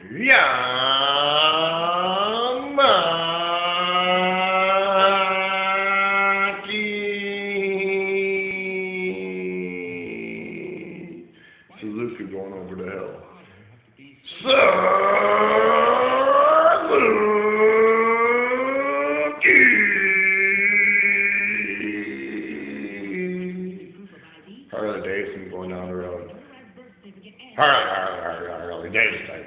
Yamaki. Suzuki going over the hill. Suzuki. Harley Davidson going down the road. Harley Davidson.